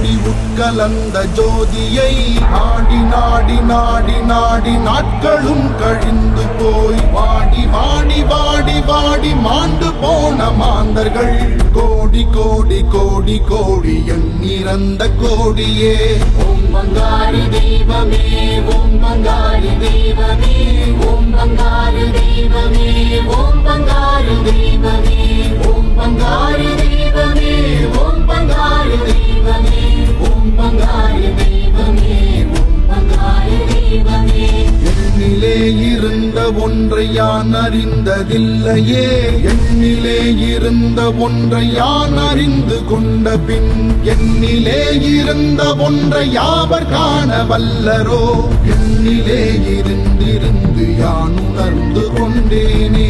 கோடி உட்கலந்த ஜோதியை நாடி நாடி நாடி நாடி நாட்களும் கழிந்து போய் வாடி வாடி வாடி வாடி மாண்டு போன மாந்தர்கள் கோடி கோடி கோடி கோடி எண்ணிறந்த கோடியே. ஓம் பங்காரு தெய்வமே, ஓம் பங்காரு தெய்வமே, ஓம் பங்காரு தெய்வமே, ஓம் பங்காரு தெய்வமே, ஓம் பங்காரு தெய்வமே, ஓம் பங்காரு தெய்வமே, ஓம் பங்காரு தெய்வமே, ஓம் பங்காரு தெய்வமே. எண்ணிலே இருந்த ஒன்றை யான் அறிந்ததில்லையே, எண்ணிலே இருந்த ஒன்றை யான் அறிந்து கொண்ட பின் எண்ணிலே இருந்த ஒன்றை யாவர் காண வல்லரோ. எண்ணிலே இருந்திருந்து யான் உணர்ந்து கொண்டேனே.